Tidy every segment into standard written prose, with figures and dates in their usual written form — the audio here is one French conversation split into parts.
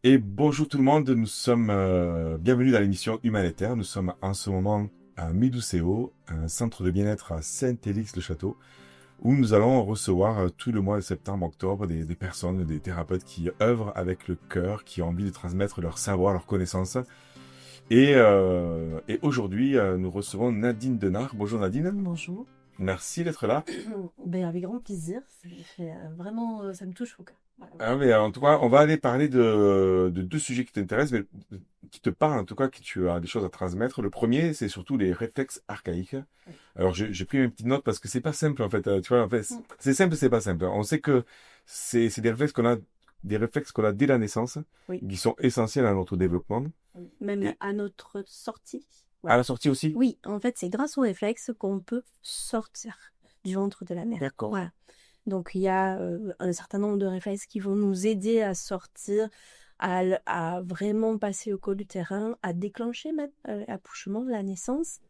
Et bonjour tout le monde, nous sommes bienvenue dans l'émission Humanitaire. Nous sommes en ce moment à Midoucéo, un centre de bien-être à Saint-Élix-le-Château, où nous allons recevoir tout le mois de septembre-octobre des personnes, des thérapeutes qui œuvrent avec le cœur, qui ont envie de transmettre leur savoir, leurs connaissances. Et aujourd'hui, nous recevons Nadine Denard. Bonjour Nadine. Bonjour. Merci d'être là. Ben, avec grand plaisir. Ça me fait vraiment, ça me touche au cœur. Voilà. Ah, mais en tout cas, on va aller parler de deux sujets qui t'intéressent, mais qui te parlent, en tout cas, que tu as des choses à transmettre. Le premier, c'est surtout les réflexes archaïques. Oui. Alors, j'ai pris une petite note parce que c'est pas simple, en fait. Tu vois, en fait, c'est simple, c'est pas simple. On sait que c'est des réflexes qu'on a dès la naissance, Oui. qui sont essentiels à notre développement. Oui. Même Et à notre sortie. à la sortie aussi? Oui, en fait, c'est grâce aux réflexes qu'on peut sortir du ventre de la mère. D'accord. Voilà. Donc, il y a un certain nombre de réflexes qui vont nous aider à sortir, à vraiment passer au col du terrain, à déclencher même l'accouchement, la naissance,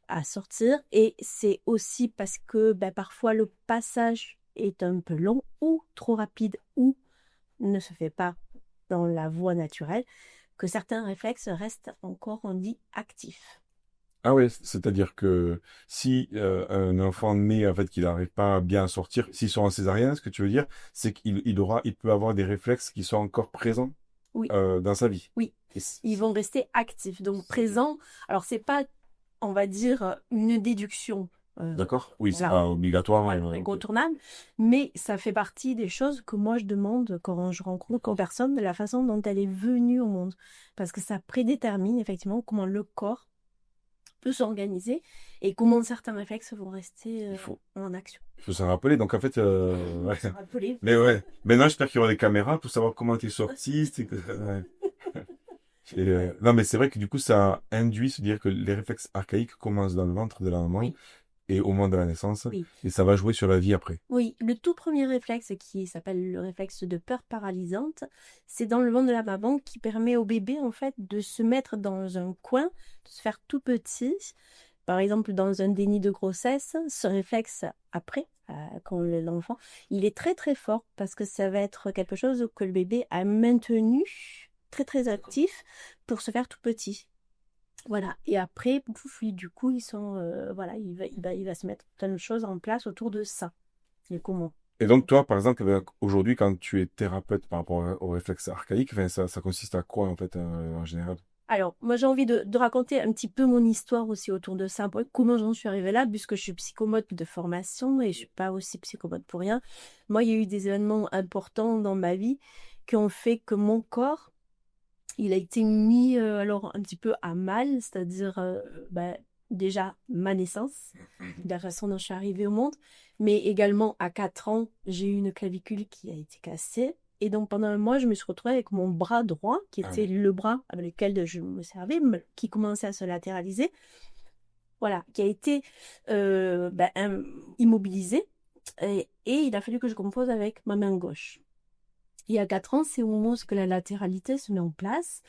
à sortir. Et c'est aussi parce que parfois le passage est un peu long ou trop rapide ou ne se fait pas dans la voie naturelle, que certains réflexes restent encore, on dit, actifs. Ah ouais, c'est-à-dire que si un enfant naît, en fait, qu'il n'arrive pas bien à sortir, s'ils sont en césarienne, ce que tu veux dire, c'est il peut avoir des réflexes qui sont encore présents Oui, dans sa vie. oui, Et ils vont rester actifs, donc présents. Alors, c'est pas, on va dire, une déduction. D'accord? Oui, c'est Voilà, pas obligatoire. voilà, Ok. incontournable, mais ça fait partie des choses que moi je demande quand je rencontre une personne, de la façon dont elle est venue au monde, parce que ça prédétermine effectivement comment le corps peut s'organiser et comment certains réflexes vont rester Il faut, en action. il faut s'en rappeler. Donc, en fait, ouais. Se rappeler. Mais ouais. Maintenant, j'espère qu'il y aura des caméras pour savoir comment tu es sorti. Ouais. Non, mais c'est vrai que du coup, ça induit se dire que les réflexes archaïques commencent dans le ventre de la maman Oui, et au moment de la naissance, oui. et ça va jouer sur la vie après. Oui, le tout premier réflexe qui s'appelle le réflexe de peur paralysante, c'est dans le ventre de la maman qui permet au bébé en fait de se mettre dans un coin, de se faire tout petit. Par exemple, dans un déni de grossesse, ce réflexe après, quand l'enfant, il est très très fort parce que ça va être quelque chose que le bébé a maintenu très très actif pour se faire tout petit. Voilà. Et après, pouf, du coup, ils sont, voilà, il va se mettre plein de choses en place autour de ça. Et comment? Et donc, toi, par exemple, aujourd'hui, quand tu es thérapeute par rapport aux réflexes archaïques, enfin, ça consiste à quoi, en fait, en général? Alors, moi, j'ai envie de raconter un petit peu mon histoire aussi autour de ça. Comment j'en suis arrivée là, puisque je suis psychomote de formation et je suis pas aussi psychomote pour rien. Moi, il y a eu des événements importants dans ma vie qui ont fait que mon corps, il a été mis alors un petit peu à mal, c'est-à-dire déjà ma naissance, de la façon dont je suis arrivée au monde, mais également à 4 ans, j'ai eu une clavicule qui a été cassée. Et donc pendant un mois, je me suis retrouvée avec mon bras droit, qui Ah était oui. le bras avec lequel je me servais, qui commençait à se latéraliser, voilà, qui a été immobilisé. Et il a fallu que je compose avec ma main gauche. Et à 4 ans, c'est au moment où que la latéralité se met en place.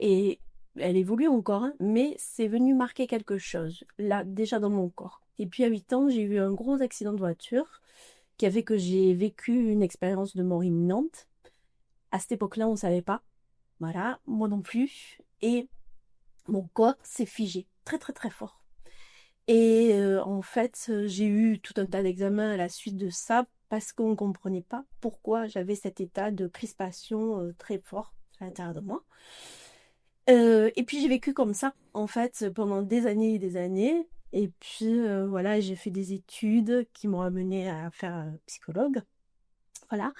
Et elle évolue encore, hein, mais c'est venu marquer quelque chose, là, déjà dans mon corps. Et puis à 8 ans, j'ai eu un gros accident de voiture qui a fait que j'ai vécu une expérience de mort imminente. À cette époque-là, on ne savait pas. Voilà, moi non plus. Et mon corps s'est figé très très très fort. Et en fait, j'ai eu tout un tas d'examens à la suite de ça parce qu'on ne comprenait pas pourquoi j'avais cet état de crispation très fort à l'intérieur de moi. Et puis j'ai vécu comme ça, en fait, pendant des années et des années. Et puis voilà, j'ai fait des études qui m'ont amené à faire psychologue. Voilà.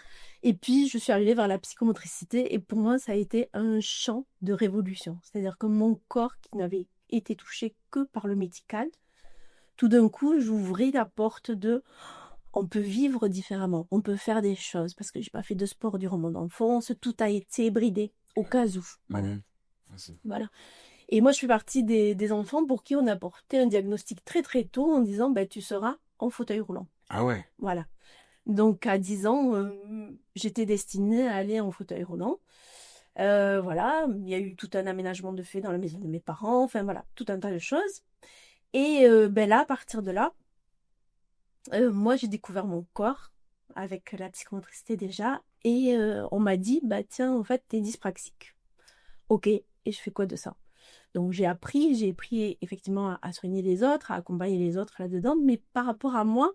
Et puis je suis arrivée vers la psychomotricité et pour moi, ça a été un champ de révolution. C'est-à-dire que mon corps, qui n'avait été touché que par le médical, tout d'un coup, j'ouvrais la porte de on peut vivre différemment, on peut faire des choses parce que j'ai pas fait de sport durant mon enfance, tout a été bridé au cas où. Voilà. Mhm. Merci. Voilà. Et moi, je fais partie des enfants pour qui on a porté un diagnostic très très tôt en disant tu seras en fauteuil roulant. Ah ouais. Voilà. Donc à 10 ans, j'étais destinée à aller en fauteuil roulant. Voilà, il y a eu tout un aménagement de fait dans la maison de mes parents, enfin voilà, tout un tas de choses. Et là, à partir de là, moi j'ai découvert mon corps avec la psychomotricité déjà, Et on m'a dit, bah tiens, en fait, t'es dyspraxique. Ok, et je fais quoi de ça? Donc j'ai appris effectivement à soigner les autres, à accompagner les autres là-dedans, mais par rapport à moi,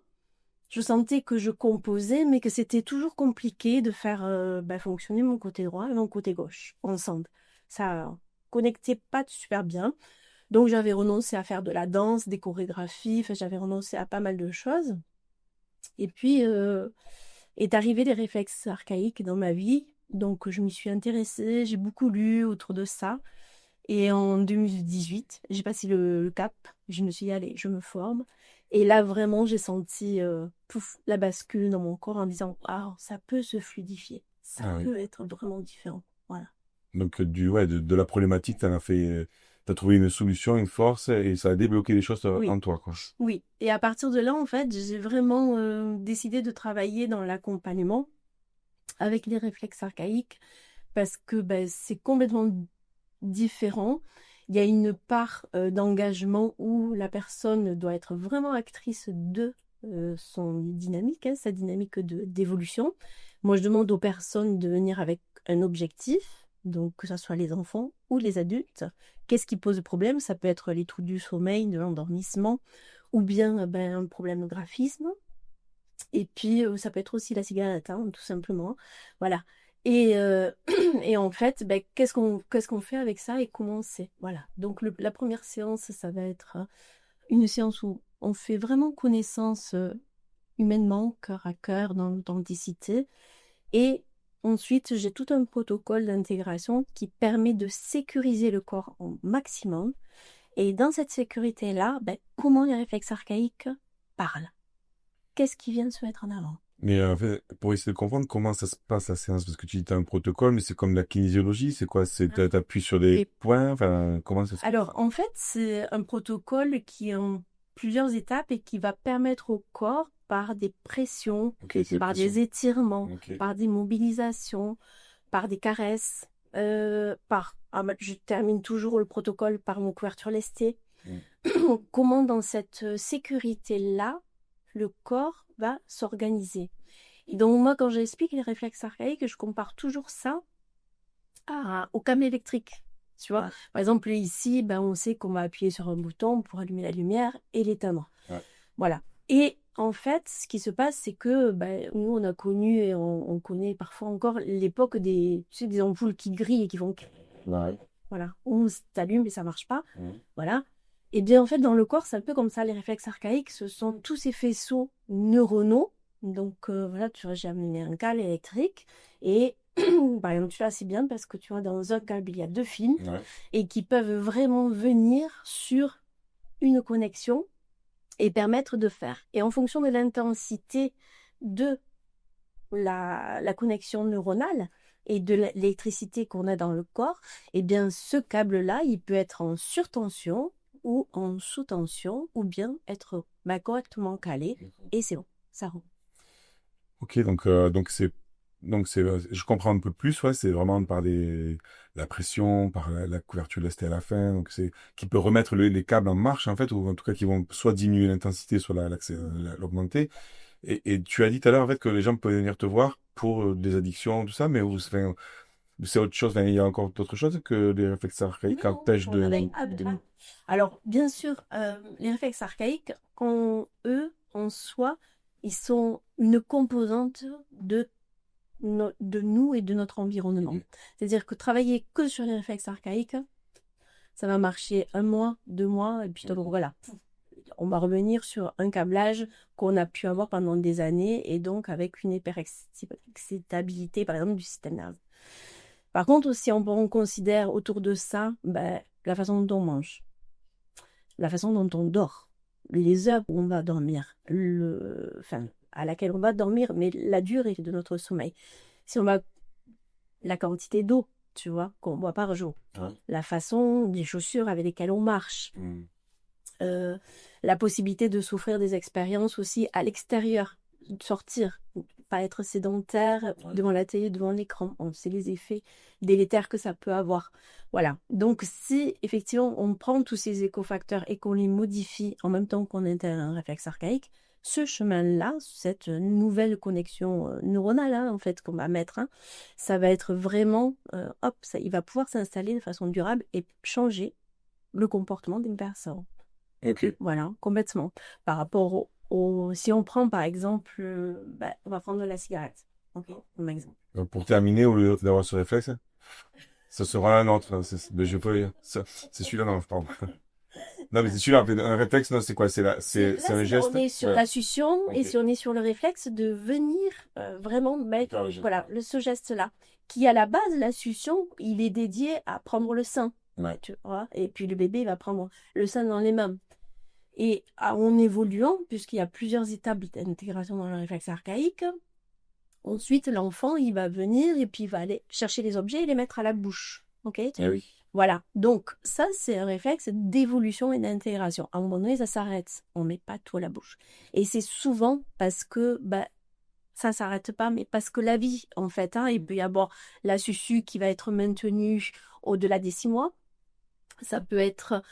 je sentais que je composais, mais que c'était toujours compliqué de faire fonctionner mon côté droit et mon côté gauche ensemble. Ça connectait pas super bien. Donc j'avais renoncé à faire de la danse, des chorégraphies, enfin, j'avais renoncé à pas mal de choses. Et puis est arrivé les réflexes archaïques dans ma vie. Donc je m'y suis intéressée, j'ai beaucoup lu autour de ça. Et en 2018, j'ai passé le cap. Je me suis dit, allez, je me forme. Et là, vraiment, j'ai senti pouf, la bascule dans mon corps en disant, ah, ça peut se fluidifier. Ça Ah oui. peut être vraiment différent. Voilà. Donc, de la problématique, t'as trouvé une solution, une force, et ça a débloqué des choses Oui, en toi, quoi. oui. Et à partir de là, en fait, j'ai vraiment décidé de travailler dans l'accompagnement avec les réflexes archaïques parce que ben, c'est complètement différent. Il y a une part d'engagement où la personne doit être vraiment actrice de son dynamique, hein, sa dynamique d'évolution. Moi, je demande aux personnes de venir avec un objectif, donc que ce soit les enfants ou les adultes. Qu'est-ce qui pose problème? Ça peut être les troubles du sommeil, de l'endormissement, ou bien un problème de graphisme. Et puis, ça peut être aussi la cigarette, hein, tout simplement. Voilà. Et, et en fait, qu'est-ce qu'on fait avec ça et comment c'est? Voilà. Donc, la première séance, ça va être une séance où on fait vraiment connaissance humainement, cœur à cœur, dans l'authenticité. Et ensuite, j'ai tout un protocole d'intégration qui permet de sécuriser le corps au maximum. Et dans cette sécurité-là, comment les réflexes archaïques parlent? Qu'est-ce qui vient de se mettre en avant? Mais en fait, pour essayer de comprendre comment ça se passe la séance, parce que tu dis que t'as un protocole, mais c'est comme la kinésiologie, c'est quoi? T'appuies sur des Et points, enfin, comment ça se passe? alors, en fait, c'est un protocole qui est en plusieurs étapes et qui va permettre au corps, par des pressions, Ok, c'est par pression. des étirements, Ok. par des mobilisations, par des caresses, je termine toujours le protocole par mon couverture lestée. Mm. Comment dans cette sécurité-là, le corps va s'organiser. Et donc moi, quand j'explique les réflexes archaïques, je compare toujours ça au câble électrique. Tu vois, par exemple, ici, on sait qu'on va appuyer sur un bouton pour allumer la lumière et l'éteindre. Ouais. Voilà. Et en fait, ce qui se passe, c'est que nous, on a connu et on connaît parfois encore l'époque des ampoules qui grillent et qui vont... Ouais. Voilà, on s'allume et ça marche pas. Mm. Voilà. Et bien, en fait, dans le corps, c'est un peu comme ça. Les réflexes archaïques, ce sont tous ces faisceaux neuronaux. Donc, voilà, j'ai amené un câble électrique. Et, par exemple, tu vois, c'est bien parce que tu vois, dans un câble, il y a deux fils Ouais. et qui peuvent vraiment venir sur une connexion et permettre de faire. Et en fonction de l'intensité de la connexion neuronale et de l'électricité qu'on a dans le corps, eh bien, ce câble-là, il peut être en surtension ou en sous-tension, ou bien être correctement calé, et c'est bon, ça roule. Ok, je comprends un peu plus, ouais, c'est vraiment par la pression, par la couverture lestée à la fin, donc c'est, qui peut remettre les câbles en marche, en fait, ou en tout cas qui vont soit diminuer l'intensité, soit l'augmenter. Et tu as dit tout à l'heure, en fait, que les gens peuvent venir te voir pour des addictions, tout ça, mais enfin, c'est autre chose, enfin, il y a encore d'autres choses que les réflexes archaïques qui Non, empêchent on a de... des Alors, bien sûr, les réflexes archaïques, eux, en soi, ils sont une composante de nous et de notre environnement. Mhm. C'est-à-dire que travailler que sur les réflexes archaïques, ça va marcher 1 mois, 2 mois, et puis donc voilà. On va revenir sur un câblage qu'on a pu avoir pendant des années et donc avec une hyperexcitabilité, par exemple, du système nerveux. Par contre, si on considère autour de ça la façon dont on mange, la façon dont on dort, les heures où on va dormir, à laquelle on va dormir, mais la durée de notre sommeil. Si on va la quantité d'eau, tu vois, qu'on boit par jour, Ouais. la façon des chaussures avec lesquelles on marche, Mm. la possibilité de s'offrir des expériences aussi à l'extérieur, de sortir, pas être sédentaire devant la télé, devant l'écran. On sait les effets délétères que ça peut avoir. Voilà. Donc, si effectivement on prend tous ces écofacteurs et qu'on les modifie en même temps qu'on intègre un réflexe archaïque, ce chemin-là, cette nouvelle connexion neuronale, hein, en fait, qu'on va mettre, hein, ça va être vraiment, il va pouvoir s'installer de façon durable et changer le comportement d'une personne. Ok. Voilà, complètement. Par rapport si on prend par exemple, on va prendre la cigarette, ok, comme exemple. Pour terminer, au lieu d'avoir ce réflexe, ça sera un autre. Mais je peux. C'est celui-là, non, je parle. Non, mais c'est celui-là. Un réflexe, non, c'est quoi? C'est un geste. On est sur Voilà. la succion et Ok. si on est sur le réflexe de venir vraiment mettre, Faire le geste. voilà, ce geste-là, qui à la base, la succion, il est dédié à prendre le sein, Ouais. tu vois, et puis le bébé va prendre le sein dans les mains. Et en évoluant, puisqu'il y a plusieurs étapes d'intégration dans le réflexe archaïque, ensuite l'enfant, il va venir et puis il va aller chercher les objets et les mettre à la bouche. Ok? Eh oui. Voilà, donc ça c'est un réflexe d'évolution et d'intégration. À un moment donné, ça s'arrête. On met pas tout à la bouche. Et c'est souvent parce que ça s'arrête pas, mais parce que la vie, en fait, hein, il peut y avoir la susu qui va être maintenue au-delà des 6 mois. Ça peut être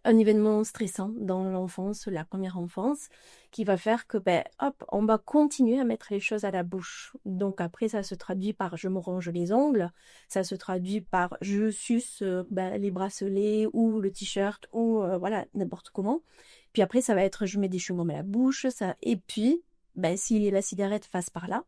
un événement stressant dans l'enfance, la première enfance, qui va faire que, hop, on va continuer à mettre les choses à la bouche. Donc après, ça se traduit par je me ronge les ongles, ça se traduit par je suce les bracelets ou le t-shirt ou voilà, n'importe comment. Puis après, ça va être je mets des chewing-gums à la bouche, ça. Et puis, si la cigarette passe par là,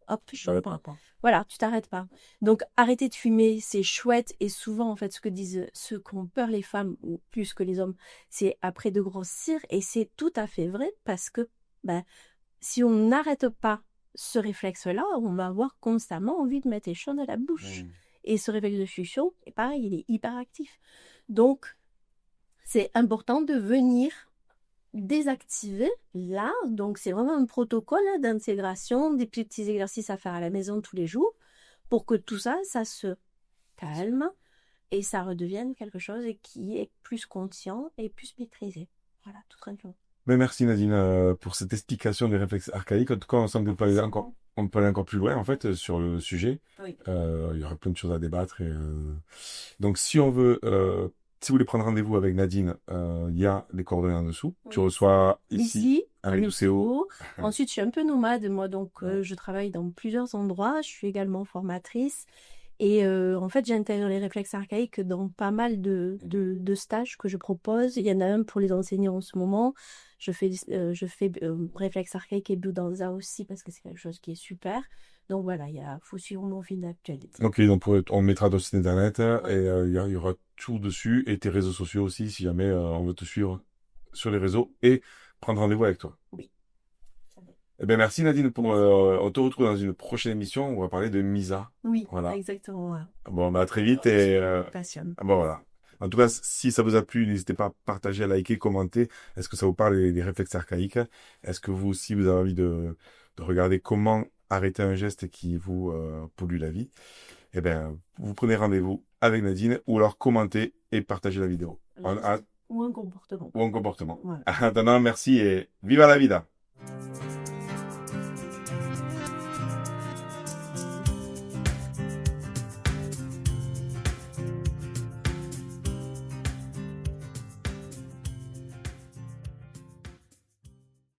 hop, je T'arrêtes reprends. pas. Voilà, tu t'arrêtes pas. Donc, arrêter de fumer, c'est chouette. Et souvent, en fait, ce que disent ceux qui ont peur, les femmes, ou plus que les hommes, c'est après de grossir. Et c'est tout à fait vrai parce que si on n'arrête pas ce réflexe-là, on va avoir constamment envie de mettre les choses à la bouche. Et ce réflexe de succion, est pareil, il est hyper actif. Donc, c'est important de venir désactiver là. Donc, c'est vraiment un protocole d'intégration, des petits exercices à faire à la maison tous les jours pour que tout ça, ça se calme et ça redevienne quelque chose qui est plus conscient et plus maîtrisé. Voilà, tout simplement. Mais merci Nadine pour cette explication des réflexes archaïques. En tout cas, on peut aller encore plus loin en fait sur le sujet. Oui. Il y aurait plein de choses à débattre. Donc, si on veut, si vous voulez prendre rendez-vous avec Nadine, il y a les coordonnées en dessous. Oui. Tu reçois ici à à Médoucéo. Ensuite, je suis un peu nomade, moi, donc je travaille dans plusieurs endroits. Je suis également formatrice. Et en fait, j'intègre les réflexes archaïques dans pas mal de stages que je propose. Il y en a un pour les enseignants en ce moment. Je fais réflexes archaïques et biodanza aussi parce que c'est quelque chose qui est super. Donc voilà, faut suivre mon fil d'actualité. Ok, donc on mettra ton site internet et il y aura tout dessus et tes réseaux sociaux aussi si jamais on veut te suivre sur les réseaux et prendre rendez-vous avec toi. Oui. Eh bien, merci Nadine on te retrouve dans une prochaine émission. On va parler de Misa. Oui, Voilà. exactement. Bon, à très vite et Passionne. bon voilà. En tout cas, si ça vous a plu, n'hésitez pas à partager, à liker, commenter. Est-ce que ça vous parle des réflexes archaïques? Est-ce que vous aussi vous avez envie de regarder comment arrêter un geste qui vous pollue la vie? Eh bien, vous prenez rendez-vous avec Nadine ou alors commentez et partagez la vidéo. Ou un comportement. Ou un comportement. Voilà. En attendant, merci et viva la vida!